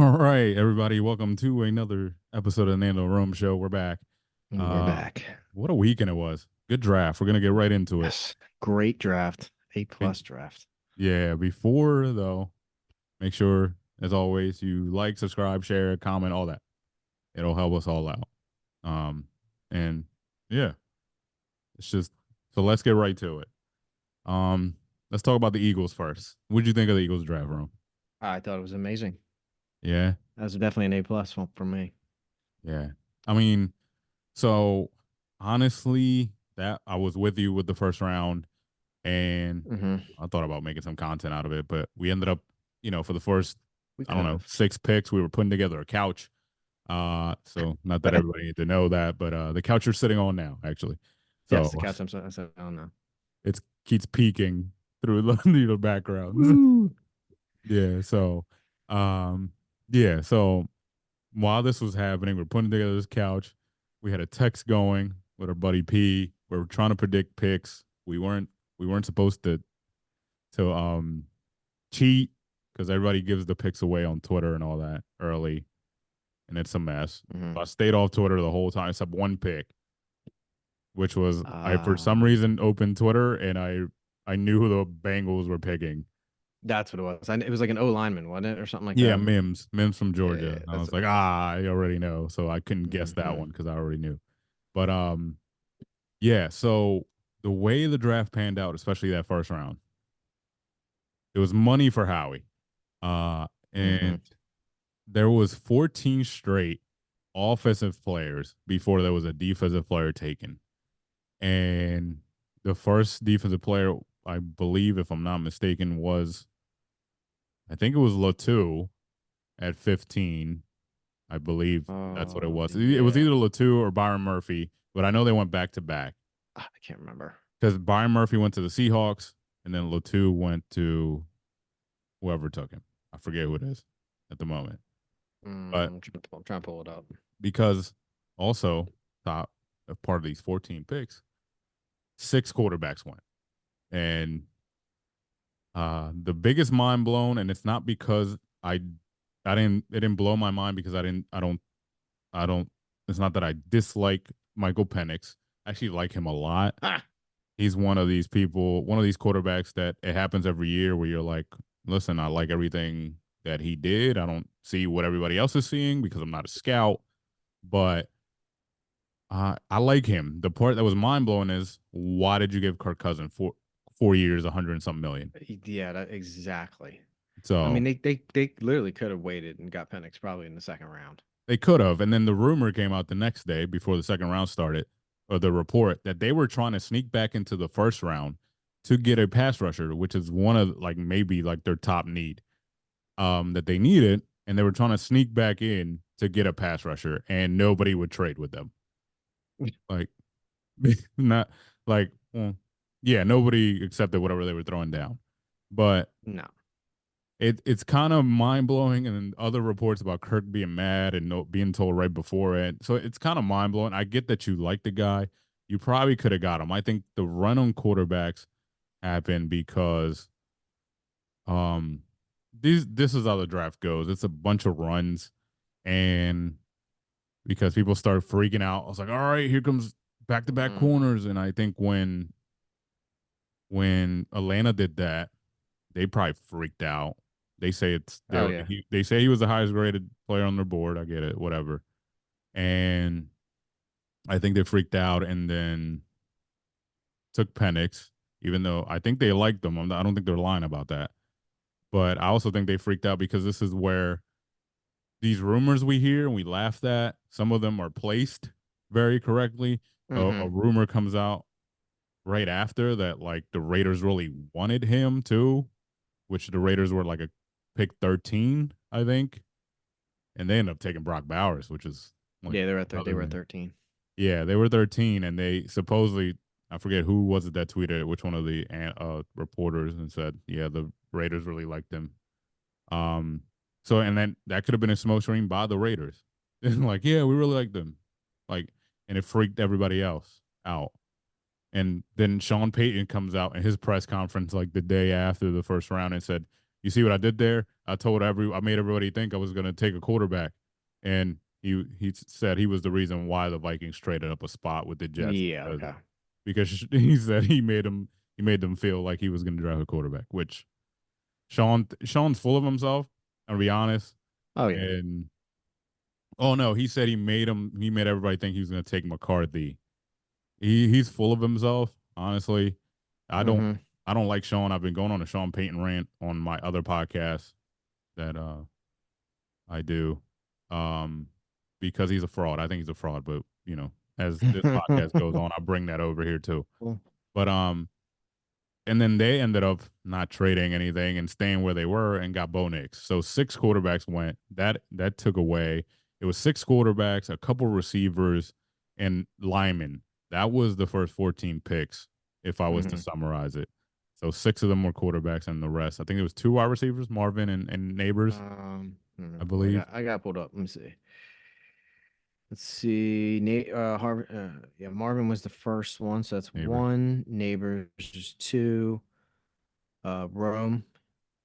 All right, everybody, welcome to another episode of the Nando Rome Show. We're back. We're Uh, back. what a weekend it was. Good draft. We're gonna get right into it. Yes. Great draft. A Be- plus draft. yeah, before though, make sure, as always, you like, subscribe, share, comment, all that. It'll help us all out. Um, and yeah, it's just so let's get right to it. Um, let's talk about the Eagles first. What did you think of the Eagles draft room? I thought it was amazing. Yeah, That was definitely an A plus for me. yeah. I mean, so honestly, that I was with you with the first round. And Hmm. I thought about making some content out of it, but we ended up, for the first, We I don't could know, have. six picks, we were putting together a couch. So not that everybody needs to know that, but the couch you're sitting on now, actually. Yes, the So couch. I said, oh no. it keeps peeking through the backgrounds. Woo. Yeah. So, um, yeah. So while this was happening, we're putting together this couch. We had a text going with our buddy P. We were trying to predict picks. We weren't supposed to cheat because everybody gives the picks away on Twitter and all that early, and it's a mess. Hmm. So I stayed off Twitter the whole time except one pick, which was I for some Uh, reason opened Twitter and I knew who the Bengals were picking. that's what it was. It was like an O lineman, wasn't it, or something like Yeah, that? Mims from Yeah, Georgia. And I that's was what like, it was. I already know, so I couldn't guess that Hmm. one because I already knew. But yeah. So the way the draft panned out, especially that first round, it was money for Howie. And Hmm. there was 14 straight offensive players before there was a defensive player taken. And the first defensive player, I believe, if I'm not mistaken, was I think it was Latu at 15. I believe that's what it was. It was either Yeah. Latu or Byron Murphy, but I know they went back to back I can't remember. because Byron Murphy went to the Seahawks and then Latu went to whoever took him. I forget who it is at the moment. But I'm trying to pull it up. because also top of part of these 14 picks, six quarterbacks went. And the biggest mind blown, and it's not because I didn't it didn't blow my mind because I don't it's not that I dislike Michael Penix. I actually like him a lot. Ah, He's one of these people, one of these quarterbacks that it happens every year where you're like, listen, I like everything that he did. I don't see what everybody else is seeing because I'm not a scout, but I like him. The part that was mind blowing is why did you give Kirk Cousins 4 years, 100 and something million? yeah, exactly. I So mean, they literally could have waited and got Penix probably in the second round. they could have. And then the rumor came out the next day before the second round started, or the report that they were trying to sneak back into the first round to get a pass rusher, which is one of like maybe like their top need that they needed. And they were trying to sneak back in to get a pass rusher, and nobody would trade with them. Like, not like, well, yeah, nobody accepted whatever they were throwing down. But No. it's kind of mind blowing, and then other reports about Kirk being mad and no, being told right before it. So it's kind of mind blowing. I get that you like the guy. You probably could have got him. I think the run on quarterbacks happened because um this is how the draft goes. It's a bunch of runs, and because people start freaking out, I was like, all right, here comes back to back Mm. corners. And I think when Atlanta did that, they probably freaked out. They say Oh yeah. they say he was the highest graded player on their board. I get it, whatever. And I think they freaked out and then took Penix, even though I think they liked them. I don't think they're lying about that. But I also think they freaked out because this is where these rumors we hear and we laughed at, some of them are placed very correctly. A Hmm. rumor comes out right after that, like the Raiders really wanted him too, which the Raiders were like a pick 13, I think, and they ended up taking Brock Bowers, which is like Yeah, they another were at thing. 13. Yeah, they were 13, and they supposedly, I forget who was it that tweeted it, which one of the reporters, and said, yeah, the Raiders really liked him. Um, so and then that could have been a smoke screen by the Raiders, like, yeah, we really like them, like, and it freaked everybody else out. And then Sean Payton comes out in his press conference like the day after the first round and said, You see what I did there? I made everybody think I was going to take a quarterback, and he said he was the reason why the Vikings traded up a spot with the Jets Yeah. Okay. because he said he made them feel like he was going to draft a quarterback, which Sean's full of himself. I'll be honest, Oh yeah. and oh no, he said he made everybody think he was going to take McCarthy. He's full of himself. Honestly, I don't Mm-hmm. I don't like Sean. I've been going on a Sean Payton rant on my other podcast that I do, um, because he's a fraud. I think he's a fraud, but as this podcast goes on, I bring that over here too. Well, But and then they ended up not trading anything and staying where they were and got Bo Nix. So six quarterbacks went. That took away. It was six quarterbacks, a couple receivers, and linemen. That was the first 14 picks, if I was to mm-hmm. summarize it. So six of them were quarterbacks, and the rest, I think it was two wide receivers, Marvin and Neighbors, I believe. I got pulled up. Let me see. Let's see. Yeah, Marvin was the first one, so that's Neighbors. one. Neighbors is two. Rome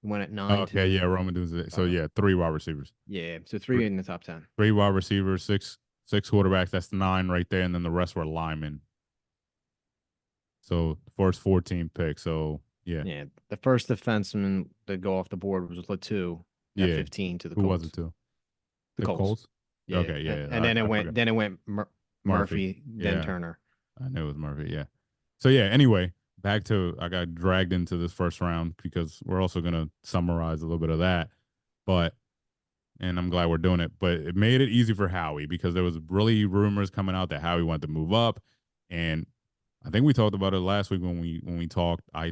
went at nine Okay, yeah, to Roman Doomsday. So uh yeah, three wide receivers, yeah, so three, three in the top 10. three wide receivers, six quarterbacks. That's nine right there, and then the rest were linemen. So first 14 picks. So yeah, Yeah, the first defenseman to go off the board was Latu at yeah. 15 to the Who was it Colts. to? The The Colts. Colts. Yeah, Okay, yeah, and then I forgot then it went Murphy. Murphy, then Yeah, Turner. I knew it was Murphy. Yeah. So yeah. Anyway, back to I got dragged into this first round because we're also gonna summarize a little bit of that, but and I'm glad we're doing it. But it made it easy for Howie because there was really rumors coming out that Howie wanted to move up, and I think we talked about it last week when we talked. I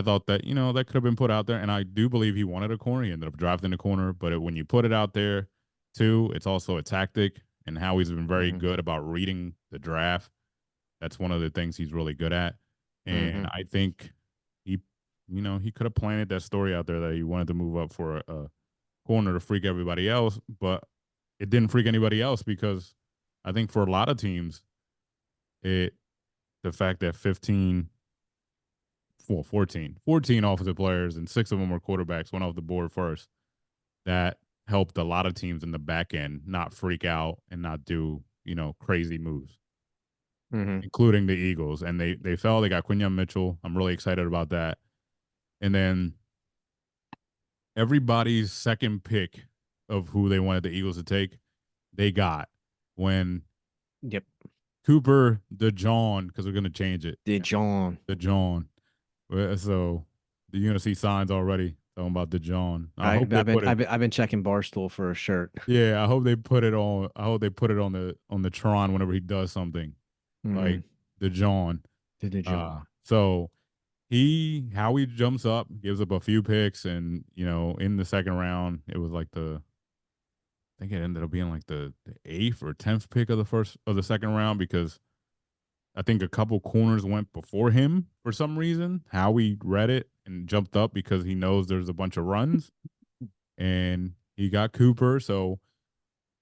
thought that that could have been put out there, and I do believe he wanted a corner. He ended up drafting a corner, but when you put it out there, too, it's also a tactic. And Howie's been very Mm-hmm. good about reading the draft. That's one of the things he's really good at. And Mm-hmm. I think he, he could have planted that story out there that he wanted to move up for a corner to freak everybody else, but it didn't freak anybody else because I think for a lot of teams, it the fact that 14 offensive players and six of them were quarterbacks went off the board first. That helped a lot of teams in the back end not freak out and not do, crazy moves, Mm-hmm. including the Eagles. And they fell. They got Quinion Mitchell. I'm really excited about that. And then everybody's second pick of who they wanted the Eagles to take, they got when Yep. Cooper DeJohn, because we're gonna change it. Did John. DeJohn. So you're gonna see signs already talking about DeJohn. I hope they put it. I've been checking Barstool for a shirt. Yeah, I hope they put it on. I hope they put it on the Tron whenever he does something Mm-hmm. like DeJohn. Did John. So how he jumps up, gives up a few picks, and in the second round, it was like I think it ended up being like the eighth or 10th pick of the second round because I think a couple corners went before him for some reason. Howie read it and jumped up because he knows there's a bunch of runs, and he got Cooper. So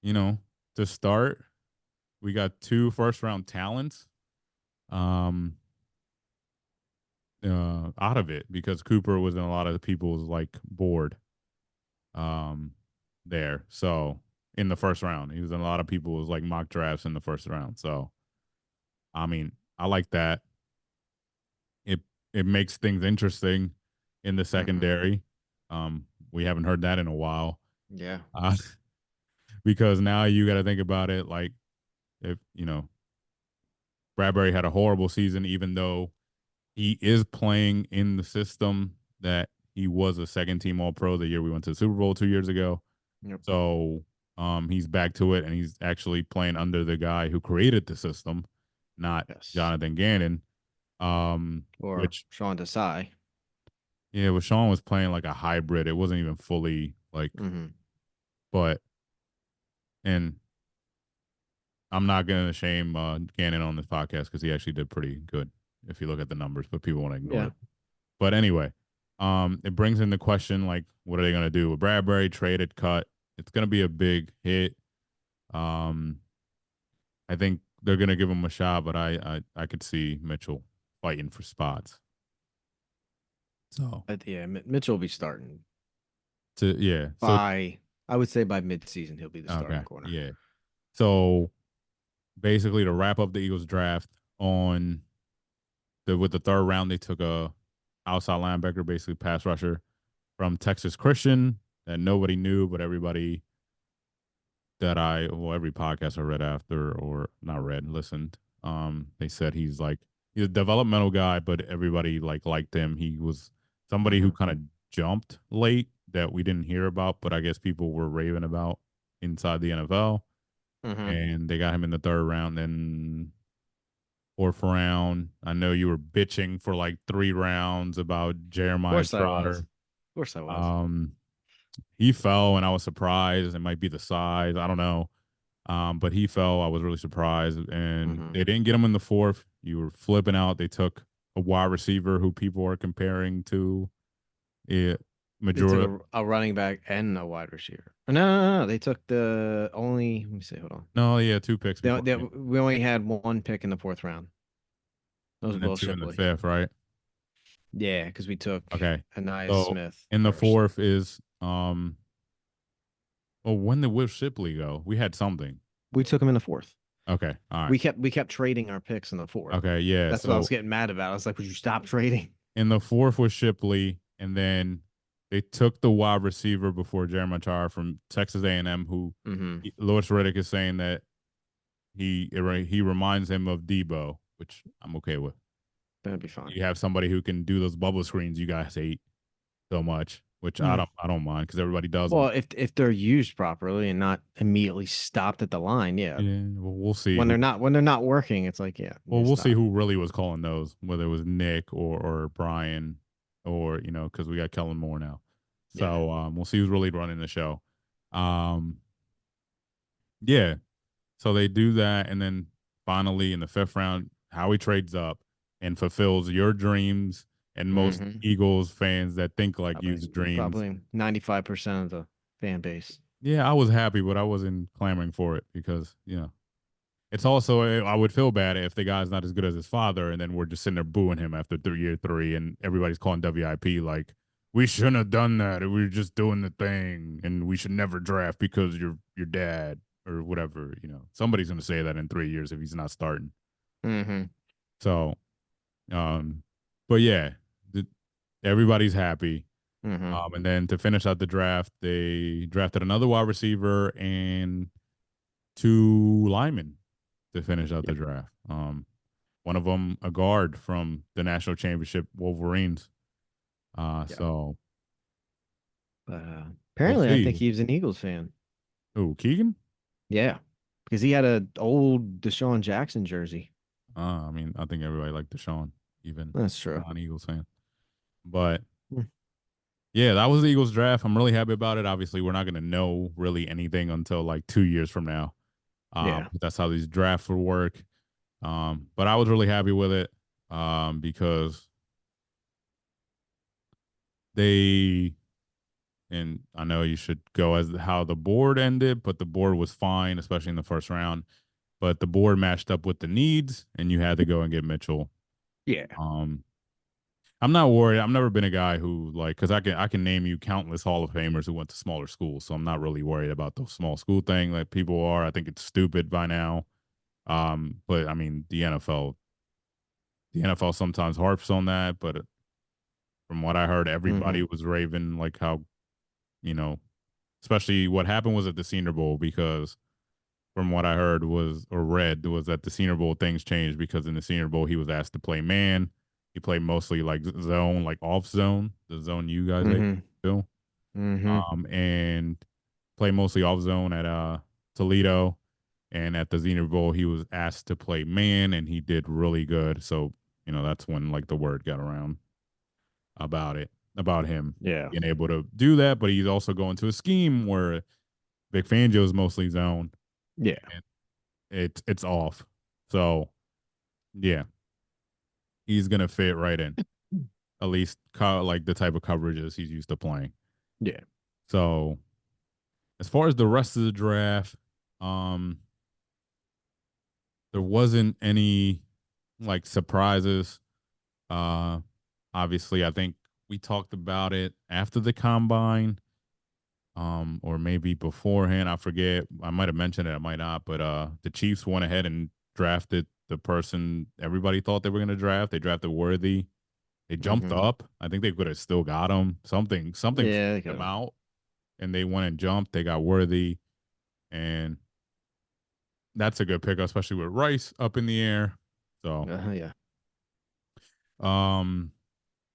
you know, to start, we got two first round talents um out of it because Cooper was in a lot of people's like board um there. So in the first round, he was in a lot of people's like mock drafts in the first round. So I mean, I like that. It it makes things interesting in the Mm-hmm. secondary. We haven't heard that in a while. Yeah. Uh, because now you got to think about it like if, Bradbury had a horrible season even though he is playing in the system that he was a second team All Pro the year we went to the Super Bowl 2 years ago. Yep. So he's back to it, and he's actually playing under the guy who created the system, not Yes. Jonathan Gannon. Or Which Sean Desai. yeah, well, Sean was playing like a hybrid. It wasn't even fully like, Mm-hmm. but and I'm not gonna shame Gannon on this podcast because he actually did pretty good if you look at the numbers, but people want to ignore Yeah. it. But anyway, it brings into question like what are they gonna do with Bradbury? Traded, cut. It's gonna be a big hit. Um, I think they're gonna give him a shot, but I could see Mitchell fighting for spots. So Yeah, Mitchell will be starting yeah, so by, I would say by mid-season he'll be the okay, starting corner. yeah. So basically, to wrap up the Eagles draft on with the third round, they took a outside linebacker, basically pass rusher from Texas Christian that nobody knew, but everybody every podcast I read after or not read, listened, they said he's a developmental guy, but everybody liked him. He was somebody who Mm-hmm. kind of jumped late that we didn't hear about, but I guess people were raving about inside the NFL. Mm-hmm. And they got him in the third round. Then fourth round, I know you were bitching for like 3 rounds about Of Jeremiah course I was. Trotter. Of course I was. Um, he fell, and I was surprised. It might be the size. I don't know. But he fell. I was really surprised, and Mm-hmm. they didn't get him in the fourth. You were flipping out. They took a wide receiver who people are comparing to it. They took Majora. a running back and a wide receiver. No. They took the only. Let me see. Hold on. No, yeah, 2 picks before him, We only had one pick in the fourth round. That was and then Will two in the Shipley. fifth, right? Yeah, because we took Okay. Anais So Smith in the first. fourth is well, when did Will Shipley go? We had something. We took him in the fourth. Okay. All right. We kept trading our picks in the fourth. Okay. Yeah. That's what I was So getting mad about. I was like, would you stop trading? in the fourth was Shipley, and then they took the wide receiver before Jeremiah Char from Texas A&M, who Mm-hmm. Lewis Riddick is saying that he reminds him of Debo, which I'm okay with. That'd be fine. You have somebody who can do those bubble screens you guys hate so much, which Mm. I don't mind because everybody does Well, them. if they're used properly and not immediately stopped at the line, yeah. Yeah, well, we'll see who. When they're not working, it's like, yeah, Well, you we'll see stop. who really was calling those, whether it was Nick or Brian, or because we got Kellen Moore now. Yeah. So we'll see who's really running the show. Um, yeah. So they do that, and then finally in the fifth round, Howie trades up and fulfills your dreams and most Mm-hmm. Eagles fans that think like you's dreams. Probably 95% of the fan base. Yeah, I was happy, but I wasn't clamoring for it because it's also I would feel bad if the guy's not as good as his father, and then we're just sitting there booing him after year three, and everybody's calling WIP like we shouldn't have done that. We were just doing the thing, and we should never draft because your dad or whatever. Somebody's gonna say that in 3 years if he's not starting. Mm-hmm. So, um, but yeah, the, everybody's happy. Mm-hmm. And then to finish out the draft, they drafted another wide receiver and 2 linemen to finish out the Yep. draft. One of them a guard from the national championship Wolverines. Yep. So But we'll apparently, I think see. he was an Eagles fan. Oh, Keegan. Yeah, because he had an old Deshaun Jackson jersey. I mean, I think everybody liked Deshaun, even That's true. non-Eagles fan. But Mm. yeah, that was the Eagles draft. I'm really happy about it. Obviously, we're not going to know really anything until like 2 years from now. Yeah. But that's how these drafts will work. But I was really happy with it because they, and I know you should go as how the board ended, but the board was fine, especially in the first round. But the board matched up with the needs, and you had to go and get Mitchell. Yeah. Um, I'm not worried. I've never been a guy who because I can name you countless Hall of Famers who went to smaller schools, so I'm not really worried about the small school thing like people are. I think it's stupid by now. But I mean the NFL sometimes harps on that, but from what I heard, everybody Mm-hmm. was raving like how you know, especially what happened was at the Senior Bowl because from what I heard was or read was that the Senior Bowl things changed because in the Senior Bowl he was asked to play man. He played mostly like zone, like off zone, the zone you guys ate Mm-hmm. too. Mm-hmm. And play mostly off zone at Toledo. And at the Senior Bowl, he was asked to play man, and he did really good. So that's when like the word got around about it, about him Yeah. being able to do that. But he's also going to a scheme where Vic Fangio is mostly zone, Yeah. and it's off. So yeah, he's gonna fit right in. At least like the type of coverages he's used to playing. Yeah. So as far as the rest of the draft, um, there wasn't any like surprises. Uh, Obviously, I think we talked about it after the combine, or maybe beforehand. I forget. I might have mentioned it, I might not. But the Chiefs went ahead and drafted the person everybody thought they were going to draft. They drafted Worthy. They jumped Mm-hmm. up. I think they could have still got him. Something Yeah, they freaked could them have. out, and they went and jumped. They got Worthy, and that's a good pick, especially with Rice up in the air. So, Yeah. um,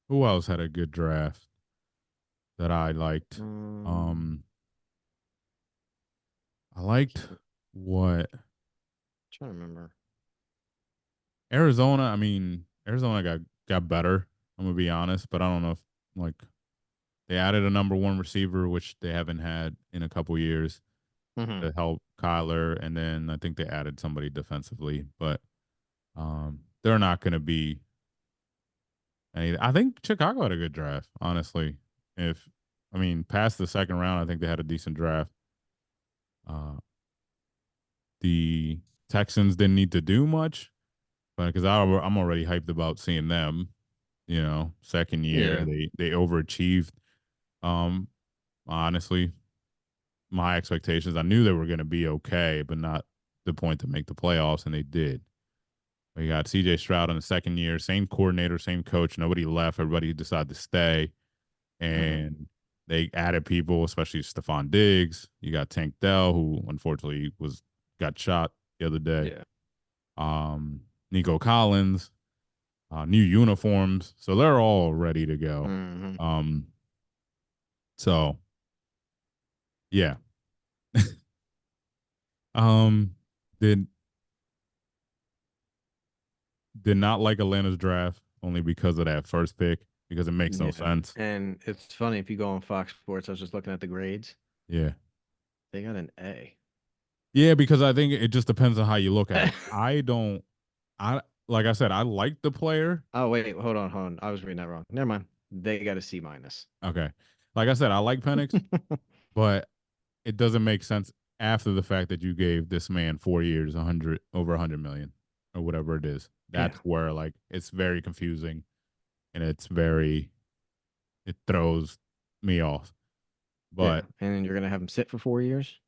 who else had a good draft that I liked? Um, Um, I liked trying, what trying to remember. Arizona. I mean, Arizona got better. I'm gonna be honest, but I don't know if like they added a number one receiver, which they haven't had in a couple years Mm-hmm. to help Kyler, and then I think they added somebody defensively, but they're not gonna be any. I think Chicago had a good draft, honestly. If I mean, past the second round, I think they had a decent draft. Uh, the Texans didn't need to do much, but because I'm already hyped about seeing them. Second year Yeah. they overachieved. Um, Honestly, my expectations, I knew they were going to be okay, but not the point to make the playoffs, and they did. We got C.J. Stroud in the second year, same coordinator, same coach. Nobody left. Everybody decided to stay, Mm-hmm. and they added people, especially Stephon Diggs. You got Tank Dell, who unfortunately was got shot the other day. Yeah. Um, Nico Collins, new uniforms, so they're all ready to go. Mm-hmm. Um, so yeah. Um, did did not like Atlanta's draft only because of that first pick because it makes no Yeah. sense. And it's funny if you go on Fox Sports, I was just looking at the grades. Yeah. They got an A. Yeah, because I think it just depends on how you look at it. I don't I like I said, I like the player. Oh wait, hold on. I was reading that wrong. Never mind. They got a C minus. Okay. Like I said, I like Penix, but it doesn't make sense after the fact that you gave this man 4 years, 100 over 100 million or whatever it is. Yeah. That's where like it's very confusing and it throws me off. Yeah. But And then you're gonna have them sit for 4 years.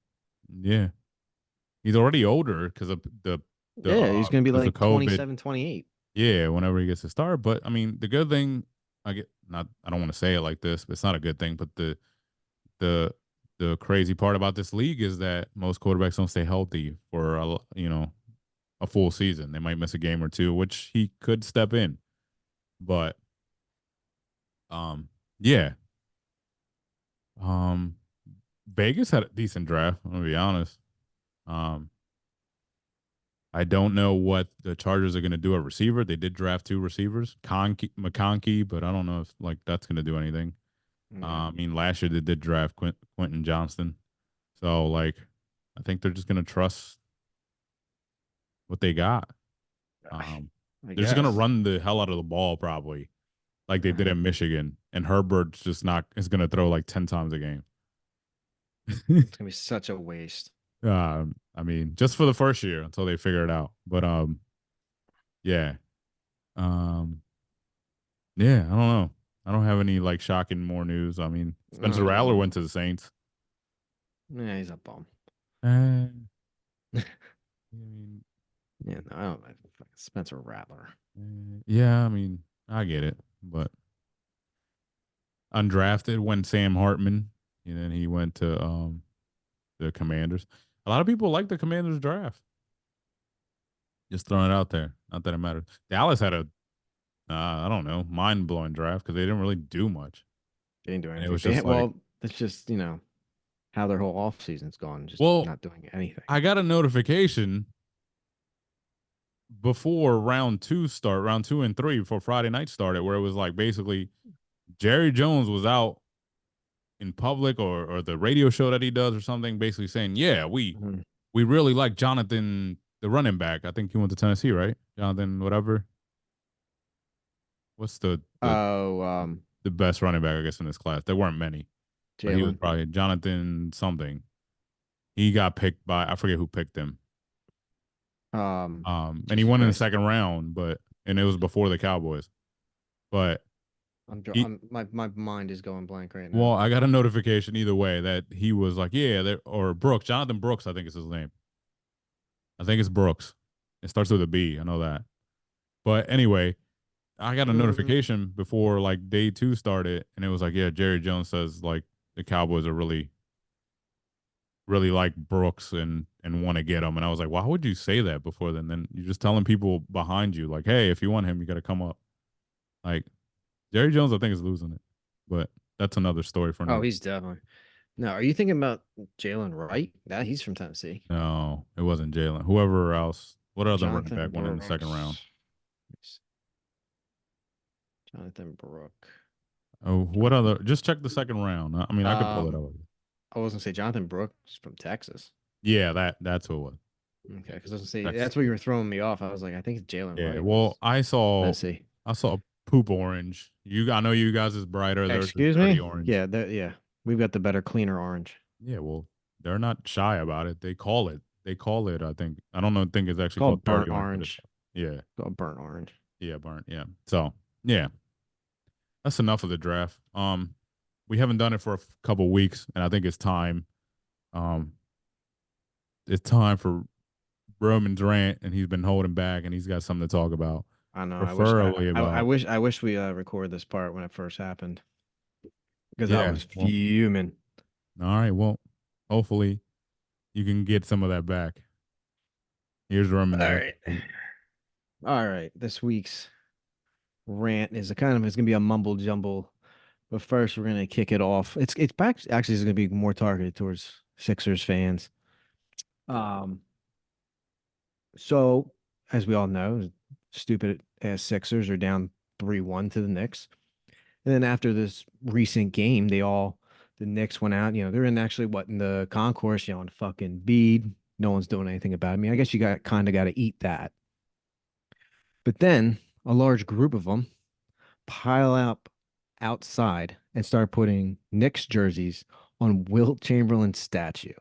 yeah, he's already older because of Yeah, he's gonna be because of like COVID. 27, 28. Yeah, whenever he gets to start. But I mean, the good thing, I don't want to say it like this, but it's not a good thing. But the the crazy part about this league is that most quarterbacks don't stay healthy for a full season. They might miss a game or two, which he could step in. But um, yeah, um, Vegas had a decent draft. I'm gonna be honest. Um, I don't know what the Chargers are going to do at receiver. They did draft two receivers, McConkey, but I don't know if like that's going to do anything. Yeah. I mean, last year they did draft Quentin Johnston, so like I think they're just going to trust what they got. I Um, I they're just going to guess. run the hell out of the ball probably, like they did Uh-huh. in Michigan, and Herbert's just not is going to throw like 10 times a game. It's gonna be such a waste. I mean, just for the first year until they figure it out. But yeah. Um, Yeah, I don't know. I don't have any like shocking more news. I mean, Spencer Rattler went Um, to the Saints. yeah, he's a bum. I mean, Yeah, no, I don't like fucking Spencer Rattler. yeah, I mean, I get it, but undrafted went Sam Hartman, and then he went to the Commanders. A lot of people like the Commanders draft. Just throwing it out there. Not that it matters. Dallas had a I don't know, mind blowing draft because they didn't really do much, They didn't do and it anything. was just like, Well, that's just how their whole off season's gone, just well, not doing anything. I got a notification before round two and three, before Friday night started, where it was like basically Jerry Jones was out in public or the radio show that he does or something, basically saying, "Yeah, Mhm. we really like Jonathan, the running back. I think he went to Tennessee, right? Jonathan, whatever. What's Oh, the best running back I guess in this class? There weren't many, but he was Jalen, probably Jonathan something. He got picked by I forget who picked him. And he Jesus won in the Christ. second round, but and it was before the Cowboys, but. He, My mind is going blank right well, now. I got a notification either way that he was like, yeah, there, or Brooks, Jonathan Brooks, I think is his name. I think it's Brooks. It starts with a B. I know that. But anyway, I got a Mm. notification before like day two started, and it was like, yeah, Jerry Jones says like the Cowboys are really like Brooks and want to get him. And I was like, why would you say that before then? Then you're just telling people behind you, like, hey, if you want him, you got to come up. Like Jerry Jones, I think is losing it, but that's another story for Oh, another. he's definitely. No, are you thinking about Jalen Wright? That he's from Tennessee. No, it wasn't Jalen. Whoever else. What other running Jonathan back went in the second round? Brooks. Jonathan Brooks. Oh, what other? Just check the second round. I mean, I could pull it Um, up. I was gonna say Jonathan Brooks from Texas. Yeah, that's who it was. Okay, because I was gonna say Texas that's where you Tech. were throwing me off. I was like, I think Jalen Yeah. Wright Well, was I Tennessee. I saw poop orange. I know you guys is brighter. Theirs is Excuse dirty me? orange. Yeah, we've got the better, cleaner orange. Yeah. Well, they're not shy about it. They call it. They call it. I think. I don't know. Think it's It's actually called called dirty burnt orange, but it's orange. yeah, It's called burnt orange. yeah, burnt. Yeah. So yeah, that's enough of the draft. We haven't done it for a couple weeks, and I think it's time. Um, it's time for Roman's rant, and he's been holding back, and he's got something to talk about, I know. preferably about. I wish we record this part when it first happened because I Yeah. was Well, fuming. all right. Well, hopefully you can get some of that back. Here's Roman's All rant. right. All right. This week's rant is a kind of it's gonna be a mumble jumble. But first, we're gonna kick it off. It's back. Actually, it's gonna be more targeted towards Sixers fans. Um, so as we all know, stupid ass Sixers are down 3-1 to the Knicks. And then after this recent game, the Knicks went out. They're in actually what in the concourse yelling fucking bead. No one's doing anything about it. I mean, I guess you got to eat that. But then a large group of them pile up outside and start putting Knicks jerseys on Wilt Chamberlain's statue.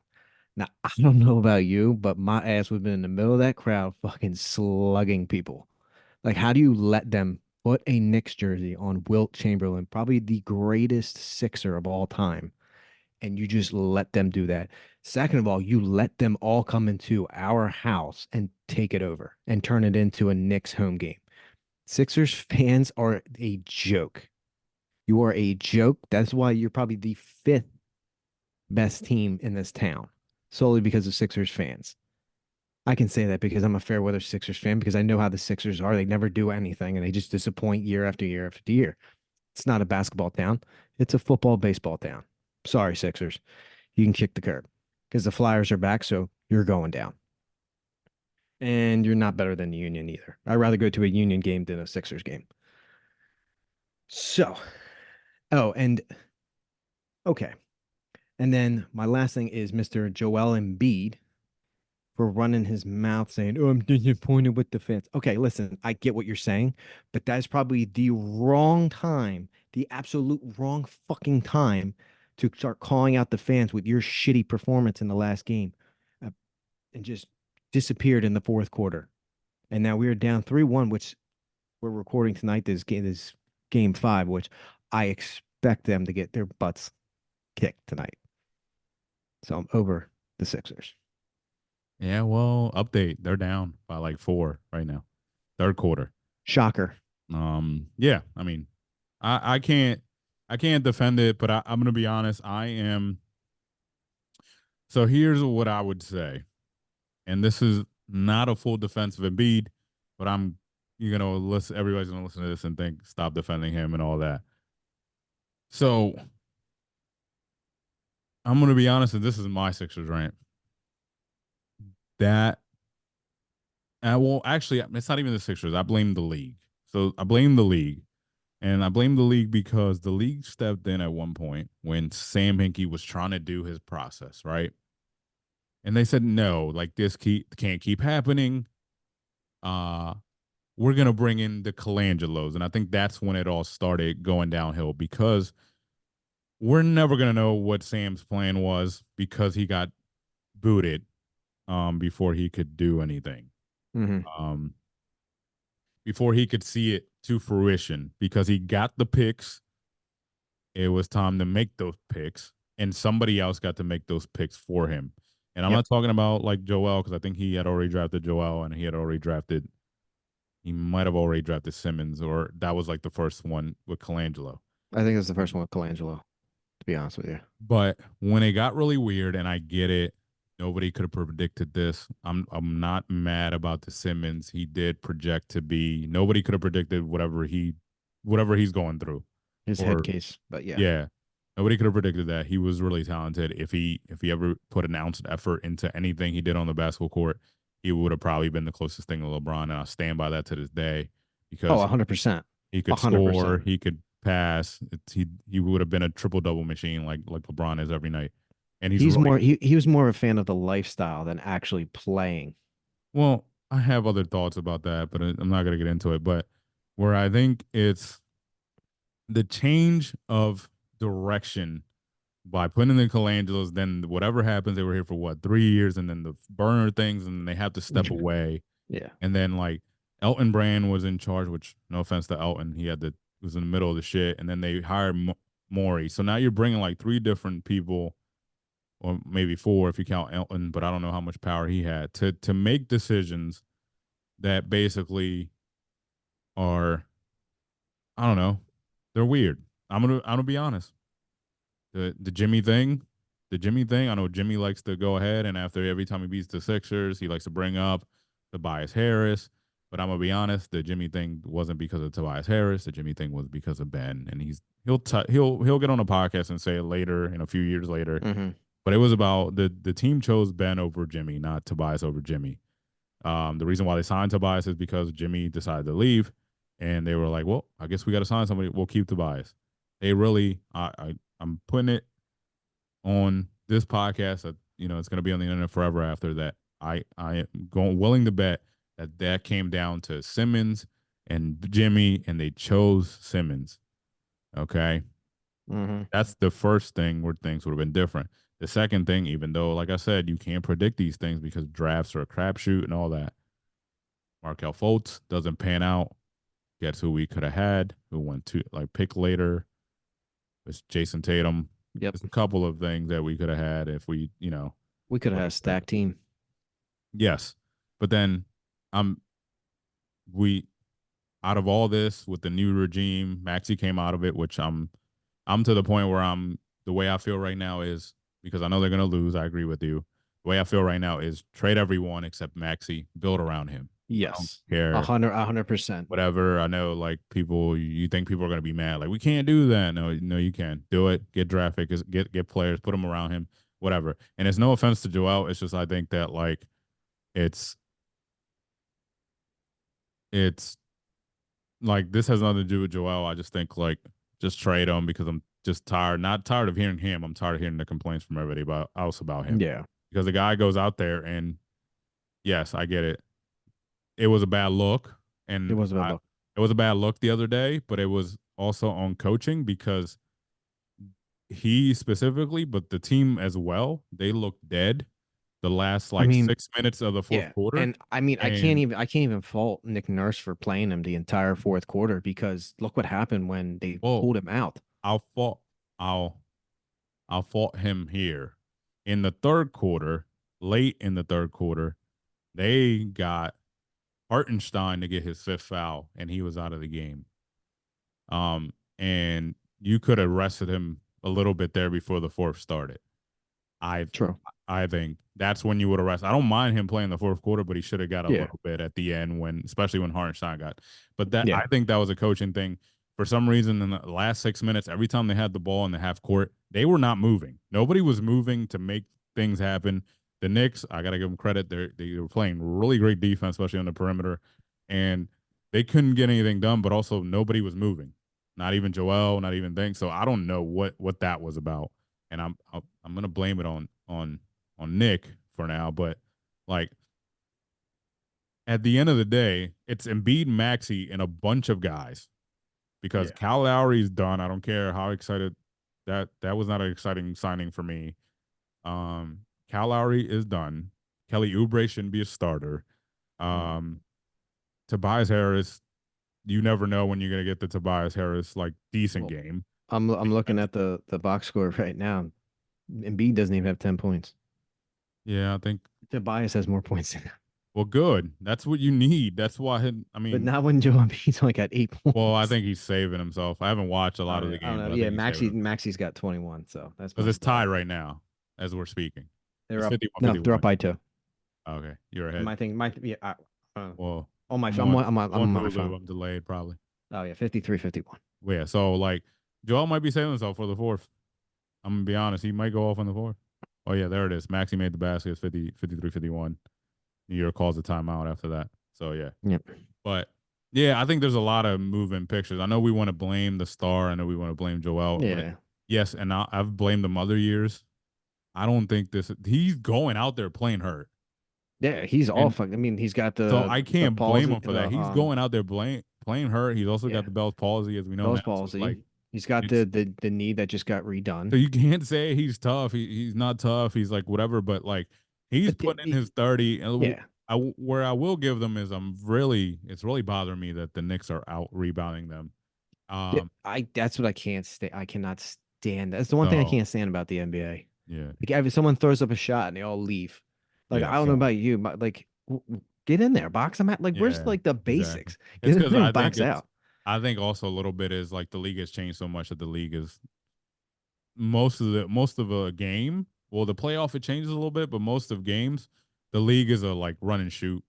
Now, I don't know about you, but my ass would have been in the middle of that crowd fucking slugging people. Like, how do you let them put a Knicks jersey on Wilt Chamberlain, probably the greatest Sixer of all time, and you just let them do that? Second of all, you let them all come into our house and take it over and turn it into a Knicks home game. Sixers fans are a joke. You are a joke. That's why you're probably the fifth best team in this town, solely because of Sixers fans. I can say that because I'm a fair weather Sixers fan because I know how the Sixers are. They never do anything and they just disappoint year after year after year. It's not a basketball town. It's a football baseball town. Sorry, Sixers. You can kick the curb because the Flyers are back, so you're going down. And you're not better than the Union either. I'd rather go to a Union game than a Sixers game. So, oh, and okay. And then my last thing is Mr. Joel Embiid for running his mouth saying, "Oh, I'm disappointed with the fans." Okay, listen, I get what you're saying, but that is probably the wrong time, the absolute wrong fucking time to start calling out the fans with your shitty performance in the last game, uh, and just disappeared in the fourth quarter. And now we are down 3-1, which we're recording tonight. This game five, which I expect them to get their butts kicked tonight. So I'm over the Sixers. Yeah. Well, update. They're down by like 4 right now. Third quarter. Shocker. Yeah. I mean, I can't defend it, but I'm gonna be honest. I am. So here's what I would say, and this is not a full defense of Embiid, but I'm you're gonna listen. Everybody's gonna listen to this and think stop defending him and all that. So I'm gonna be honest, and this is my Sixers rant. That well, actually, it's not even the Sixers. I blame the league. So I blame the league, and I blame the league because the league stepped in at one point when Sam Hinkie was trying to do his process, right? And they said no, like can't keep happening. Uh, we're gonna bring in the Colangelos, and I think that's when it all started going downhill because we're never gonna know what Sam's plan was because he got booted before he could do anything. Mm-hmm. Um, before he could see it to fruition because he got the picks. It was time to make those picks, and somebody else got to make those picks for him. And I'm Yep. not talking about like Joel because I think he had already drafted Joel and he had already drafted. He might have already drafted Simmons, or that was like the first one with Colangelo. I think it's the first one with Colangelo, to be honest with you. But when it got really weird, and I get it, nobody could have predicted this. I'm not mad about the Simmons. He did project to be. Nobody could have predicted whatever he's going through, His head or case, but yeah. yeah, nobody could have predicted that. He was really talented. If he ever put an ounce of effort into anything he did on the basketball court, he would have probably been the closest thing to LeBron, and I stand by that to this day Oh, because he 100%. he could score, 100%. he could pass. He would have been a triple double machine like LeBron is every night, and he's He's really more he was more a fan of the lifestyle than actually playing. well. I have other thoughts about that, but I'm not gonna get into it. But where I think it's the change of direction by putting the Colangelos, then whatever happens, they were here for what 3 years, and then the burner things, and they have to step away, Yeah. and then like Elton Brand was in charge, which no offense to Elton, was in the middle of the shit, and then they hired Maury. So now you're bringing like three different people, or maybe four if you count Elton, but I don't know how much power he had to make decisions that basically are I don't know, they're weird. I'm gonna be honest. The Jimmy thing, the Jimmy thing. I know Jimmy likes to go ahead and after every time he beats the Sixers, he likes to bring up Tobias Harris. But I'm gonna be honest, the Jimmy thing wasn't because of Tobias Harris. The Jimmy thing was because of Ben, and he'll get on a podcast and say it later, in a few years later. Hmm. But it was about the team chose Ben over Jimmy, not Tobias over Jimmy. The reason why they signed Tobias is because Jimmy decided to leave, and they were like, "Well, I guess we got to sign somebody. We'll keep Tobias." They really, I'm putting it on this podcast that it's going to be on the internet forever after that. I am going willing to bet that that came down to Simmons and Jimmy, and they chose Simmons. Okay, Hmm. that's the first thing where things would have been different. The second thing, even though, like I said, you can't predict these things because drafts are a crapshoot and all that. Markel Fultz doesn't pan out. Guess who we could have had? Who went to like pick later? It's Jason Tatum. Yep. There's a couple of things that we could have had if we, We could have would had a have said stacked team. yes. But then I'm we out of all this with the new regime, Maxi came out of it, which I'm to the point where the way I feel right now is because I know they're gonna lose. I agree with you. The way I feel right now is trade everyone except Maxi, build around him. I don't Yes. care 100%. whatever. I know like people, you think people are going to be mad. Like we can't do that. No, no, you can do it. Get draft pickers, get players, put them around him, whatever. And it's no offense to Joel. It's just I think that like it's it's like this has nothing to do with Joel. I just think like just trade him because I'm just tired. Not tired of hearing him. I'm tired of hearing the complaints from everybody about else about him Yeah. because the guy goes out there and yes, I get it. It was a bad look, It and was a bad I look. it was a bad look the other day, but it was also on coaching because he specifically, but the team as well, they looked dead the last I like mean, 6 minutes of the fourth yeah. quarter. And I mean, And I can't even fault Nick Nurse for playing him the entire fourth quarter because look what happened when they well, pulled him out. I'll fault I'll I'll fault him here. In the third quarter, late in the third quarter, they got Hartenstein to get his fifth foul, and he was out of the game. And you could have rested him a little bit there before the fourth started. I True. I think that's when you would arrest. I don't mind him playing the fourth quarter, but he should have got a Yeah. little bit at the end when, especially when Hartenstein got. But that Yeah. I think that was a coaching thing. For some reason, in the last 6 minutes, every time they had the ball in the half court, they were not moving. Nobody was moving to make things happen. The Knicks, I gotta give them credit. They were playing really great defense, especially on the perimeter, and they couldn't get anything done. But also, nobody was moving. Not even Joel, not even things. So I don't know what that was about, and I'm gonna blame it on Nick for now, but like at the end of the day, it's Embiid, Maxi, and a bunch of guys because Yeah. Cal Lowry's done. I don't care how excited that was not an exciting signing for me. Cal Lowry is done. Kelly Oubre shouldn't be a starter. Mm. Um, Tobias Harris. you never know when you're gonna get the Tobias Harris like decent Well, game. I'm looking at the box score right now. Embiid doesn't even have 10 points. Yeah, I think. Tobias has more points than him. Well, good. That's what you need. That's why. I But mean, not when Joe Embiid's only got 8 well, I points. think he's saving himself. I haven't watched a lot of the I don't game, know. but I Yeah, think he's saving himself Maxi's got 21, so that's because my it's bad. tied right now as we're speaking. They're It's up. 51 No, they're up 51. by 2. Okay, you're And ahead. my thing, my yeah, Well, on my I'm phone. on I'm on on my Hulu. phone. I'm delayed probably. Oh yeah, 53-51. Well, yeah, so like Joel might be saving himself for the fourth. I'm gonna be honest. He might go off on the fourth. Oh yeah, there it is. Maxi made the basket. It's 50, 53, 51. New York calls the timeout after that. So yeah, Yep. but yeah, I think there's a lot of moving pictures. I know we want to blame the star. I know we want to blame Joel, but Yeah. yes, and I've blamed him other years. I don't think this. He's going out there playing hurt, Yeah, he's all and fucked. I mean, he's got so I the can't blame palsy, him for that. He's going out there playing hurt. He's also got yeah, the Bell's palsy, as we know Bell's now. So like, palsy. He's got it's the knee that just got so redone. you can't say he's tough. He's not tough. He's like whatever, but like he's putting in his 30. And Yeah. where I will give them is it's really bothering me that the Knicks are out rebounding them. Yeah, Um, that's what I can't stand. I cannot stand. That's the one thing I so can't stand about the NBA. yeah, Like, if someone throws up a shot and they all leave, like, yeah. I don't know So about you, but like, get in there, box them out. Like, where's yeah, like the exactly. basics? It's Get in because there and box out. I think also a little bit is like the league has changed so much that the league is most of a game. Well, the playoff it changes a little bit, but most of games, the league is a like run and shoot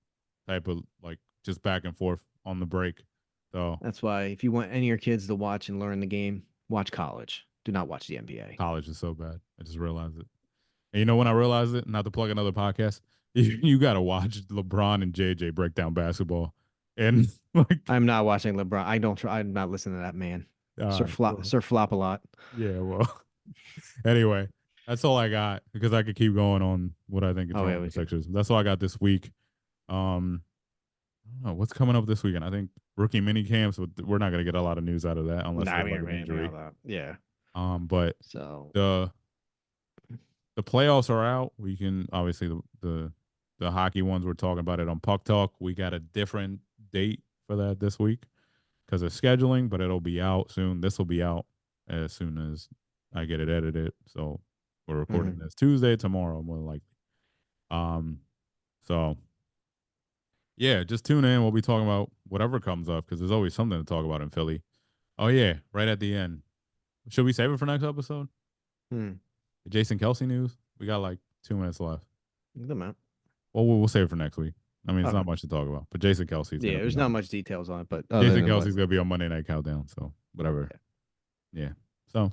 type of like just back and forth on the break. So That's why if you want any of your kids to watch and learn the game, watch college. Do not watch the NBA. college is so bad. I just realized it. And you know when I realized it, not to plug another podcast, you got to watch LeBron and JJ break down basketball. And like, I'm not watching LeBron. I don't try. I'm not listening to that man. all right, well, Sir flop a lot. yeah, well, anyway, that's all I got because I could keep going on what I think is Oh wrong yeah, with we the could. Sixers. That's all I got this week. Um, I don't know what's coming up this weekend. I think rookie mini camps, but we're not going to get a lot of news out of that unless Nah, there's we like ain't an ready about injury. that. Yeah. But So. the the playoffs are out. We can obviously the hockey ones we're talking about it on Puck Talk. We got a different date for that this week because of scheduling, but it'll be out soon. This will be out as soon as I get it edited. So we're recording Mhm. this Tuesday tomorrow, more likely. Um, so yeah, just tune in. We'll be talking about whatever comes up because there's always something to talk about in Philly. Oh yeah, right at the end. Should we save it for next episode? Hmm. Jason Kelsey news. We got like 2 minutes left. Look them out. Well, we'll save it for next week. I mean, it's not Okay. much to talk about, but Jason Kelsey's Yeah, gonna be there's not on. much details on it, but other Jason than what. Kelsey's gonna be on Monday Night Countdown. So whatever. Yeah. Yeah. So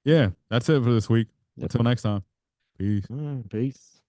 yeah, that's it for this week. Yep. Until next time. Peace. All right, peace.